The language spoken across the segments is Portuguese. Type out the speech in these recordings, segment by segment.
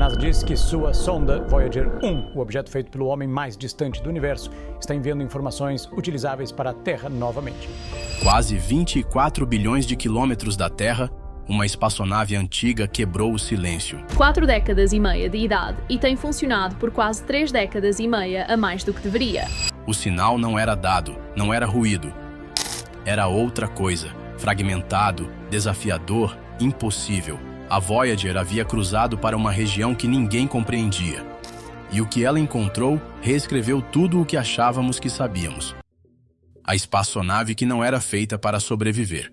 NASA diz que sua sonda Voyager 1, o objeto feito pelo homem mais distante do universo, está enviando informações utilizáveis para a Terra novamente. Quase 24 bilhões de quilômetros da Terra, uma espaçonave antiga quebrou o silêncio. 4 décadas e meia de idade e tem funcionado por quase 3 décadas e meia a mais do que deveria. O sinal não era dado, não era ruído. Era outra coisa, fragmentado, desafiador, impossível. A Voyager havia cruzado para uma região que ninguém compreendia. E o que ela encontrou reescreveu tudo o que achávamos que sabíamos. A espaçonave que não era feita para sobreviver.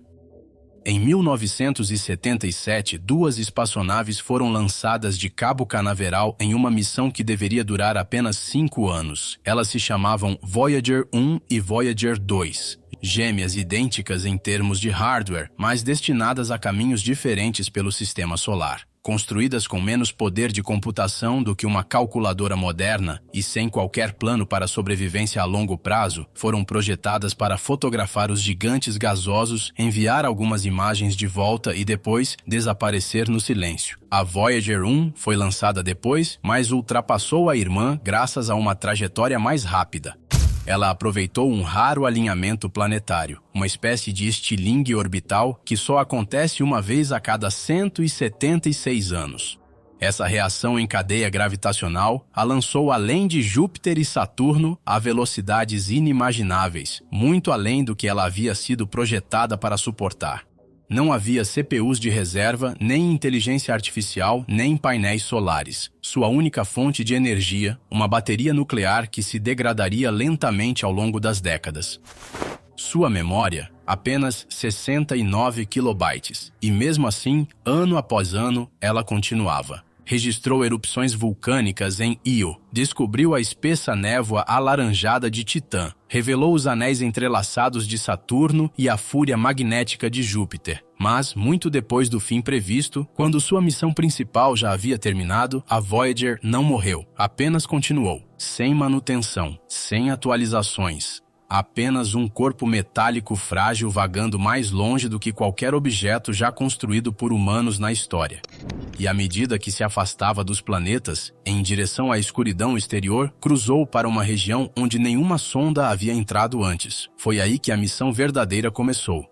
Em 1977, 2 espaçonaves foram lançadas de Cabo Canaveral em uma missão que deveria durar apenas 5 anos. Elas se chamavam Voyager 1 e Voyager 2. Gêmeas idênticas em termos de hardware, mas destinadas a caminhos diferentes pelo sistema solar. Construídas com menos poder de computação do que uma calculadora moderna e sem qualquer plano para sobrevivência a longo prazo, foram projetadas para fotografar os gigantes gasosos, enviar algumas imagens de volta e depois desaparecer no silêncio. A Voyager 1 foi lançada depois, mas ultrapassou a irmã graças a uma trajetória mais rápida. Ela aproveitou um raro alinhamento planetário, uma espécie de estilingue orbital que só acontece uma vez a cada 176 anos. Essa reação em cadeia gravitacional a lançou além de Júpiter e Saturno a velocidades inimagináveis, muito além do que ela havia sido projetada para suportar. Não havia CPUs de reserva, nem inteligência artificial, nem painéis solares. Sua única fonte de energia, uma bateria nuclear que se degradaria lentamente ao longo das décadas. Sua memória, apenas 69 kilobytes. E mesmo assim, ano após ano, ela continuava. Registrou erupções vulcânicas em Io, descobriu a espessa névoa alaranjada de Titã, revelou os anéis entrelaçados de Saturno e a fúria magnética de Júpiter. Mas, muito depois do fim previsto, quando sua missão principal já havia terminado, a Voyager não morreu, apenas continuou, sem manutenção, sem atualizações. Apenas um corpo metálico frágil vagando mais longe do que qualquer objeto já construído por humanos na história. E à medida que se afastava dos planetas, em direção à escuridão exterior, cruzou para uma região onde nenhuma sonda havia entrado antes. Foi aí que a missão verdadeira começou.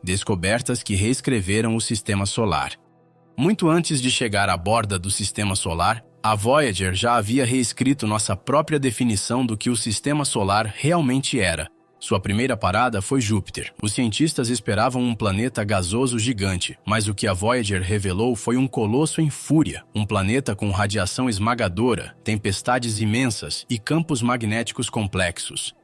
Descobertas que reescreveram o sistema solar. Muito antes de chegar à borda do sistema solar, a Voyager já havia reescrito nossa própria definição do que o sistema solar realmente era. Sua primeira parada foi Júpiter. Os cientistas esperavam um planeta gasoso gigante, mas o que a Voyager revelou foi um colosso em fúria, um planeta com radiação esmagadora, tempestades imensas e campos magnéticos complexos.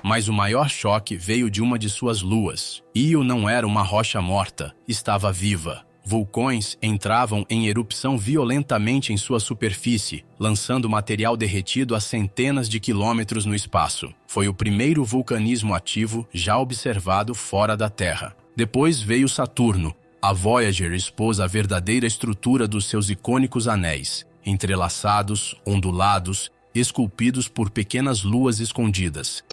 Mas o maior choque veio de uma de suas luas. Io não era uma rocha morta, estava viva. Vulcões entravam em erupção violentamente em sua superfície, lançando material derretido a centenas de quilômetros no espaço. Foi o primeiro vulcanismo ativo já observado fora da Terra. Depois veio Saturno. A Voyager expôs a verdadeira estrutura dos seus icônicos anéis, entrelaçados, ondulados, esculpidos por pequenas luas escondidas.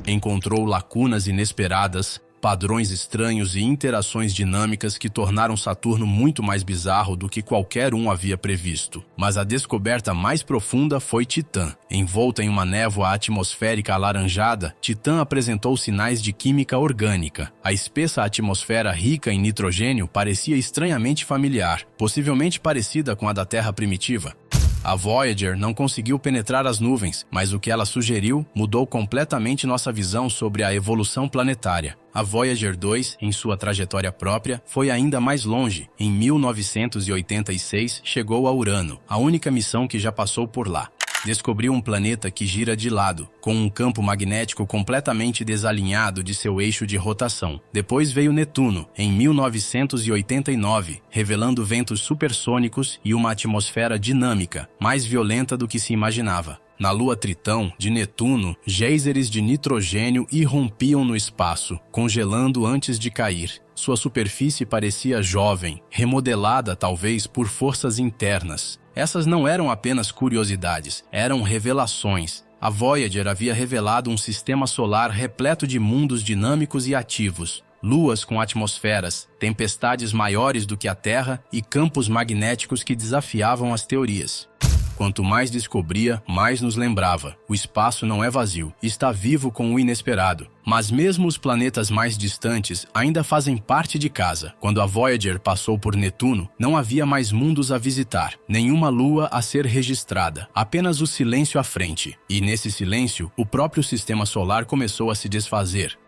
Encontrou lacunas inesperadas, padrões estranhos e interações dinâmicas que tornaram Saturno muito mais bizarro do que qualquer um havia previsto. Mas a descoberta mais profunda foi Titã. Envolta em uma névoa atmosférica alaranjada, Titã apresentou sinais de química orgânica. A espessa atmosfera rica em nitrogênio parecia estranhamente familiar, possivelmente parecida com a da Terra primitiva. A Voyager não conseguiu penetrar as nuvens, mas o que ela sugeriu mudou completamente nossa visão sobre a evolução planetária. A Voyager 2, em sua trajetória própria, foi ainda mais longe. Em 1986, chegou a Urano, a única missão que já passou por lá. Descobriu um planeta que gira de lado, com um campo magnético completamente desalinhado de seu eixo de rotação. Depois veio Netuno, em 1989, revelando ventos supersônicos e uma atmosfera dinâmica, mais violenta do que se imaginava. Na lua Tritão, de Netuno, geysers de nitrogênio irrompiam no espaço, congelando antes de cair. Sua superfície parecia jovem, remodelada talvez por forças internas. Essas não eram apenas curiosidades, eram revelações. A Voyager havia revelado um sistema solar repleto de mundos dinâmicos e ativos. luas com atmosferas, tempestades maiores do que a Terra e campos magnéticos que desafiavam as teorias. Quanto mais descobria, mais nos lembrava. O espaço não é vazio, está vivo com o inesperado. Mas mesmo os planetas mais distantes ainda fazem parte de casa. Quando a Voyager passou por Netuno, não havia mais mundos a visitar, nenhuma lua a ser registrada, apenas o silêncio à frente. E nesse silêncio, o próprio sistema solar começou a se desfazer.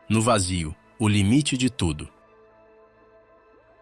No vazio, o limite de tudo.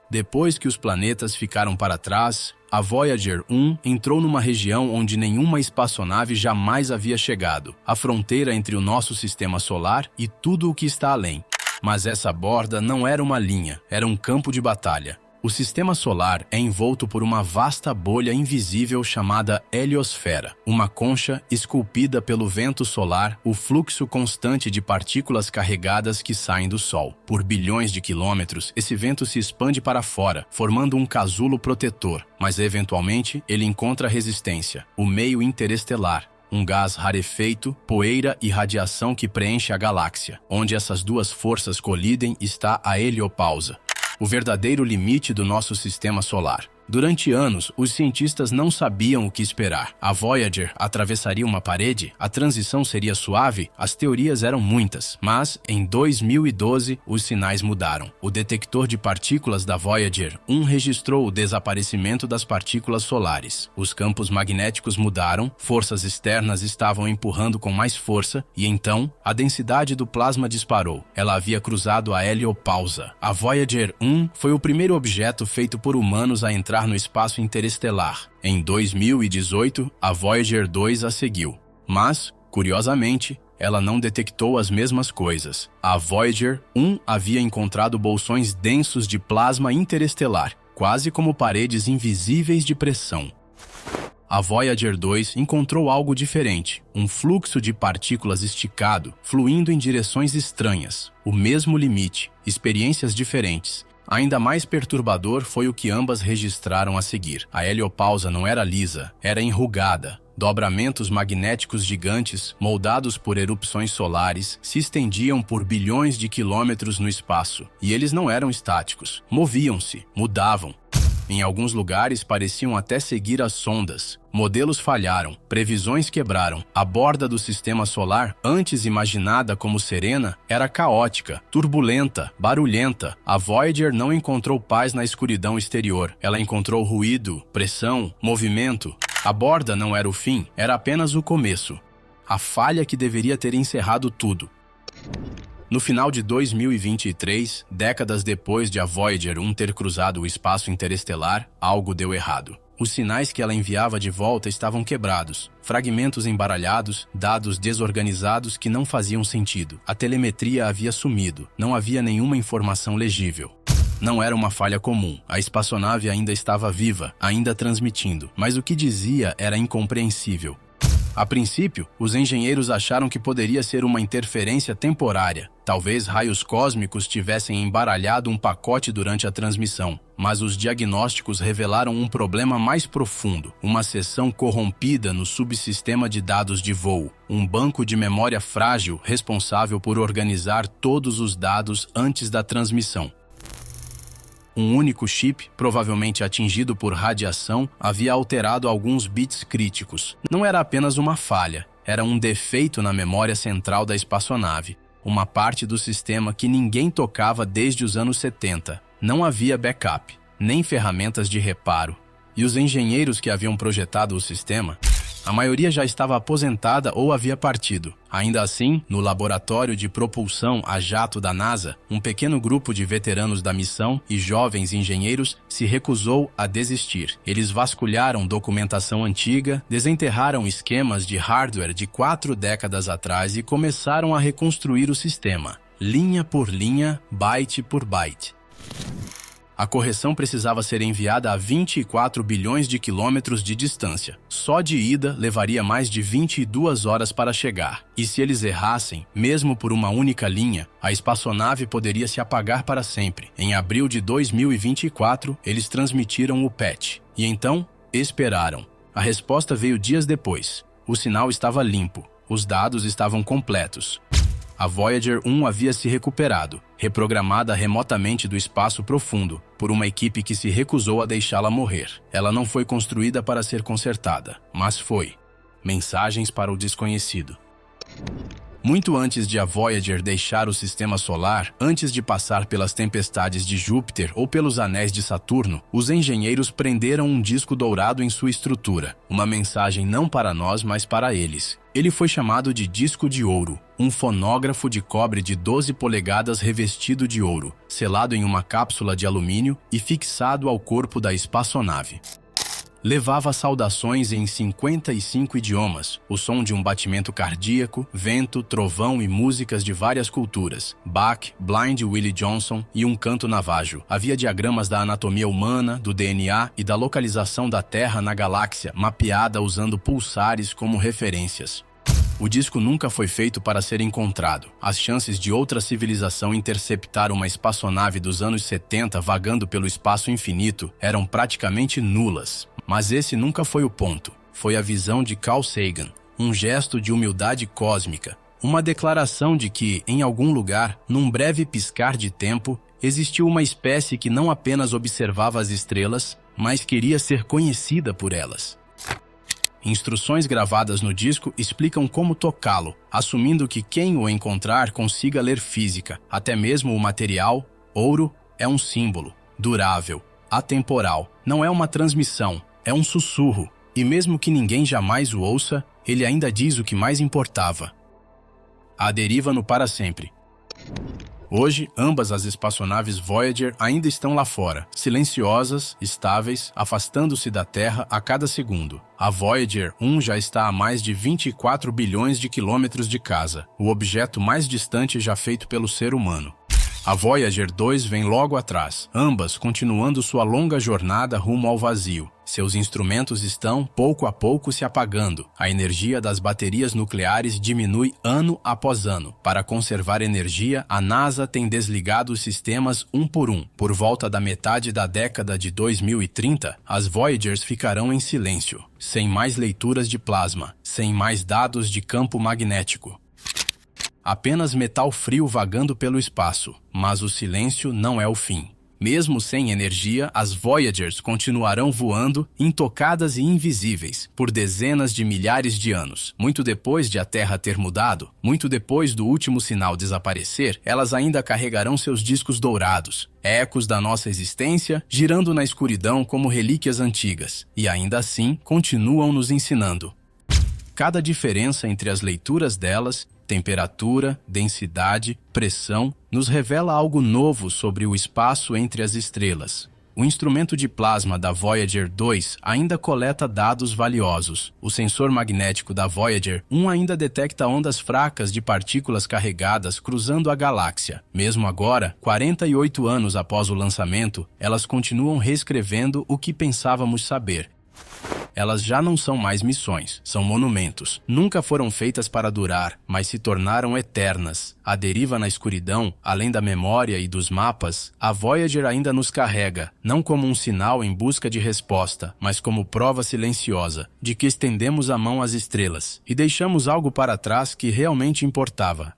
Depois que os planetas ficaram para trás, a Voyager 1 entrou numa região onde nenhuma espaçonave jamais havia chegado, a fronteira entre o nosso sistema solar e tudo o que está além. Mas essa borda não era uma linha, era um campo de batalha. O sistema solar é envolto por uma vasta bolha invisível chamada heliosfera, uma concha esculpida pelo vento solar, o fluxo constante de partículas carregadas que saem do Sol. Por bilhões de quilômetros, esse vento se expande para fora, formando um casulo protetor, mas eventualmente ele encontra resistência, o meio interestelar, um gás rarefeito, poeira e radiação que preenche a galáxia. Onde essas duas forças colidem está a heliopausa, o verdadeiro limite do nosso sistema solar. Durante anos, os cientistas não sabiam o que esperar. A Voyager atravessaria uma parede? A transição seria suave? As teorias eram muitas, mas em 2012 os sinais mudaram. O detector de partículas da Voyager 1 registrou o desaparecimento das partículas solares. Os campos magnéticos mudaram, forças externas estavam empurrando com mais força e então a densidade do plasma disparou. Ela havia cruzado a heliopausa. A Voyager 1 foi o primeiro objeto feito por humanos a entrar no espaço interestelar. Em 2018, a Voyager 2 a seguiu. Mas, curiosamente, ela não detectou as mesmas coisas. A Voyager 1 havia encontrado bolsões densos de plasma interestelar, quase como paredes invisíveis de pressão. A Voyager 2 encontrou algo diferente, um fluxo de partículas esticado, fluindo em direções estranhas, o mesmo limite, experiências diferentes. Ainda mais perturbador foi o que ambas registraram a seguir. A heliopausa não era lisa, era enrugada. Dobramentos magnéticos gigantes, moldados por erupções solares, se estendiam por bilhões de quilômetros no espaço. E eles não eram estáticos, moviam-se, mudavam. Em alguns lugares pareciam até seguir as sondas. Modelos falharam, previsões quebraram. A borda do sistema solar, antes imaginada como serena, era caótica, turbulenta, barulhenta. A Voyager não encontrou paz na escuridão exterior. Ela encontrou ruído, pressão, movimento. A borda não era o fim, era apenas o começo. A falha que deveria ter encerrado tudo. No final de 2023, décadas depois de a Voyager 1 ter cruzado o espaço interestelar, algo deu errado. Os sinais que ela enviava de volta estavam quebrados, fragmentos embaralhados, dados desorganizados que não faziam sentido. A telemetria havia sumido, não havia nenhuma informação legível. Não era uma falha comum, a espaçonave ainda estava viva, ainda transmitindo, mas o que dizia era incompreensível. A princípio, os engenheiros acharam que poderia ser uma interferência temporária. Talvez raios cósmicos tivessem embaralhado um pacote durante a transmissão. Mas os diagnósticos revelaram um problema mais profundo, uma seção corrompida no subsistema de dados de voo, um banco de memória frágil responsável por organizar todos os dados antes da transmissão. Um único chip, provavelmente atingido por radiação, havia alterado alguns bits críticos. Não era apenas uma falha, era um defeito na memória central da espaçonave, uma parte do sistema que ninguém tocava desde os anos 70. Não havia backup, nem ferramentas de reparo. E os engenheiros que haviam projetado o sistema, a maioria já estava aposentada ou havia partido. Ainda assim, no laboratório de propulsão a jato da NASA, um pequeno grupo de veteranos da missão e jovens engenheiros se recusou a desistir. Eles vasculharam documentação antiga, desenterraram esquemas de hardware de 4 décadas atrás e começaram a reconstruir o sistema, linha por linha, byte por byte. A correção precisava ser enviada a 24 bilhões de quilômetros de distância. Só de ida levaria mais de 22 horas para chegar. E se eles errassem, mesmo por uma única linha, a espaçonave poderia se apagar para sempre. Em abril de 2024, eles transmitiram o patch. E então, esperaram. A resposta veio dias depois. O sinal estava limpo. Os dados estavam completos. A Voyager 1 havia se recuperado, reprogramada remotamente do espaço profundo, por uma equipe que se recusou a deixá-la morrer. Ela não foi construída para ser consertada, mas foi. Mensagens para o desconhecido. Muito antes de a Voyager deixar o sistema solar, antes de passar pelas tempestades de Júpiter ou pelos anéis de Saturno, os engenheiros prenderam um disco dourado em sua estrutura. Uma mensagem não para nós, mas para eles. Ele foi chamado de disco de ouro, um fonógrafo de cobre de 12 polegadas revestido de ouro, selado em uma cápsula de alumínio e fixado ao corpo da espaçonave. Levava saudações em 55 idiomas, o som de um batimento cardíaco, vento, trovão e músicas de várias culturas, Bach, Blind Willie Johnson e um canto navajo. Havia diagramas da anatomia humana, do DNA e da localização da Terra na galáxia, mapeada usando pulsares como referências. O disco nunca foi feito para ser encontrado. As chances de outra civilização interceptar uma espaçonave dos anos 70 vagando pelo espaço infinito eram praticamente nulas. Mas esse nunca foi o ponto. Foi a visão de Carl Sagan, um gesto de humildade cósmica, uma declaração de que, em algum lugar, num breve piscar de tempo, existiu uma espécie que não apenas observava as estrelas, mas queria ser conhecida por elas. Instruções gravadas no disco explicam como tocá-lo, assumindo que quem o encontrar consiga ler física. Até mesmo o material, ouro, é um símbolo, durável, atemporal. Não é uma transmissão, é um sussurro. E mesmo que ninguém jamais o ouça, ele ainda diz o que mais importava. A deriva no para sempre. Hoje, ambas as espaçonaves Voyager ainda estão lá fora, silenciosas, estáveis, afastando-se da Terra a cada segundo. A Voyager 1 já está a mais de 24 bilhões de quilômetros de casa, o objeto mais distante já feito pelo ser humano. A Voyager 2 vem logo atrás, ambas continuando sua longa jornada rumo ao vazio. Seus instrumentos estão, pouco a pouco, se apagando. A energia das baterias nucleares diminui ano após ano. Para conservar energia, a NASA tem desligado os sistemas um por um. Por volta da metade da década de 2030, as Voyagers ficarão em silêncio, sem mais leituras de plasma, sem mais dados de campo magnético. Apenas metal frio vagando pelo espaço, mas o silêncio não é o fim. Mesmo sem energia, as Voyagers continuarão voando, intocadas e invisíveis, por dezenas de milhares de anos. Muito depois de a Terra ter mudado, muito depois do último sinal desaparecer, elas ainda carregarão seus discos dourados, ecos da nossa existência, girando na escuridão como relíquias antigas, e ainda assim continuam nos ensinando. Cada diferença entre as leituras delas, temperatura, densidade, pressão, nos revela algo novo sobre o espaço entre as estrelas. O instrumento de plasma da Voyager 2 ainda coleta dados valiosos. O sensor magnético da Voyager 1 ainda detecta ondas fracas de partículas carregadas cruzando a galáxia. Mesmo agora, 48 anos após o lançamento, elas continuam reescrevendo o que pensávamos saber. Elas já não são mais missões, são monumentos. Nunca foram feitas para durar, mas se tornaram eternas. A deriva na escuridão, além da memória e dos mapas, a Voyager ainda nos carrega, não como um sinal em busca de resposta, mas como prova silenciosa de que estendemos a mão às estrelas e deixamos algo para trás que realmente importava.